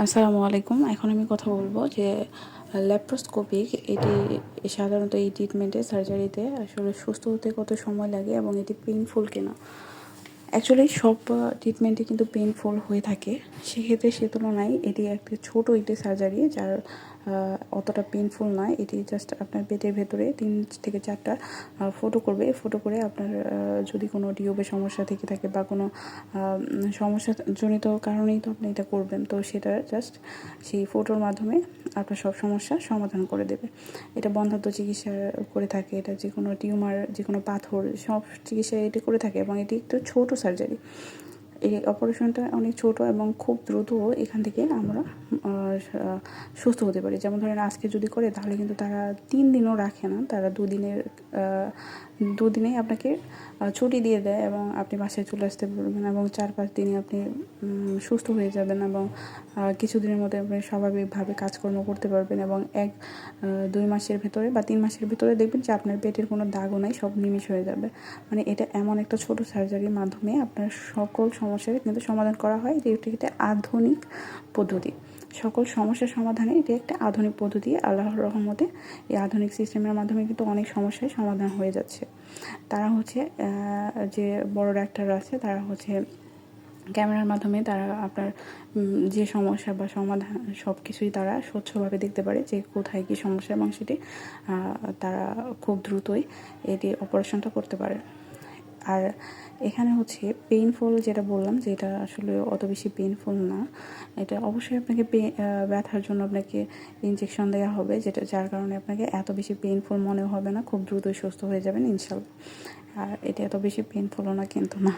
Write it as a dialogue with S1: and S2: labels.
S1: আসসালামু আলাইকুম। এখন আমি কথা বলবো যে ল্যাপ্রোস্কোপিক এটি সাধারণত এই ট্রিটমেন্টে সার্জারিতে আসলে সুস্থ হতে কত সময় লাগে এবং এটি পেইনফুল কিনা। অ্যাকচুয়ালি সব ট্রিটমেন্টই কিন্তু পেইনফুল হয়ে থাকে, সেক্ষেত্রে সে তুলনায় এটি একটি ছোটো একটি সার্জারি যার অতটা পেইনফুল নয়। এটি জাস্ট আপনার পেটের ভেতরে 3 থেকে 4টা ফোটো করবে। ফোটো করে আপনার যদি কোনো টিউবের সমস্যা থেকে থাকে বা কোনো সমস্যাজনিত কারণেই তো আপনি এটা করবেন, তো সেটা জাস্ট সেই ফোটোর মাধ্যমে আপনার সব সমস্যার সমাধান করে দেবে। এটা বন্ধ্যাত্ব চিকিৎসা করে থাকে, এটা যে কোনো টিউমার, যে কোনো পাথর, সব চিকিৎসা এটি করে থাকে এবং এটি একটু ছোটো সার্জারি। এই অপারেশনটা অনেক ছোট এবং খুব দ্রুত এখান থেকে আমরা সুস্থ হতে পারি। যেমন ধরেন আজকে যদি করে তাহলে কিন্তু তারা 3 দিনও রাখে না, তারা 2 দিনেই আপনাকে ছুটি দিয়ে দেয় এবং আপনি বাসায় চলে আসতে পারবেন এবং 4-5 দিনে আপনি সুস্থ হয়ে যাবেন এবং কিছুদিনের মধ্যে আপনি স্বাভাবিকভাবে কাজকর্ম করতে পারবেন এবং 1-2 মাসের ভেতরে বা 3 মাসের ভেতরে দেখবেন যে আপনার পেটের কোনো দাগও নাই, সব নিমিষ হয়ে যাবে। মানে এটা এমন একটা ছোট সার্জারির মাধ্যমে আপনার সকল সমস্যার কিন্তু সমাধান করা হয়। এটি একটা আধুনিক পদ্ধতি। সকল সমস্যার সমাধানে এটি একটা আধুনিক পদ্ধতি। আল্লাহর রহমতে এই আধুনিক সিস্টেমের মাধ্যমে কিন্তু অনেক সমস্যার সমাধান হয়ে যাচ্ছে। তারা হচ্ছে যে বড় ডাক্তাররা আছে, তারা হচ্ছে ক্যামেরার মাধ্যমে তারা আপনার যে সমস্যা বা সমাধান সব কিছুই তারা স্বচ্ছভাবে দেখতে পারে যে কোথায় কী সমস্যা এবং সেটি তারা খুব দ্রুতই এটি অপারেশনটা করতে পারে। আর এখানে হচ্ছে পেইনফুল যেটা বললাম যে এটা আসলে অত বেশি পেইনফুল না। এটা অবশ্যই আপনাকে ব্যথার জন্য আপনাকে ইনজেকশন দেওয়া হবে, যার কারণে আপনাকে এত বেশি পেইনফুল মনে হবে না, খুব দ্রুতই সুস্থ হয়ে যাবেন ইনশাল্লাহ। আর এটা এত বেশি পেইনফুলও না কিন্তু না।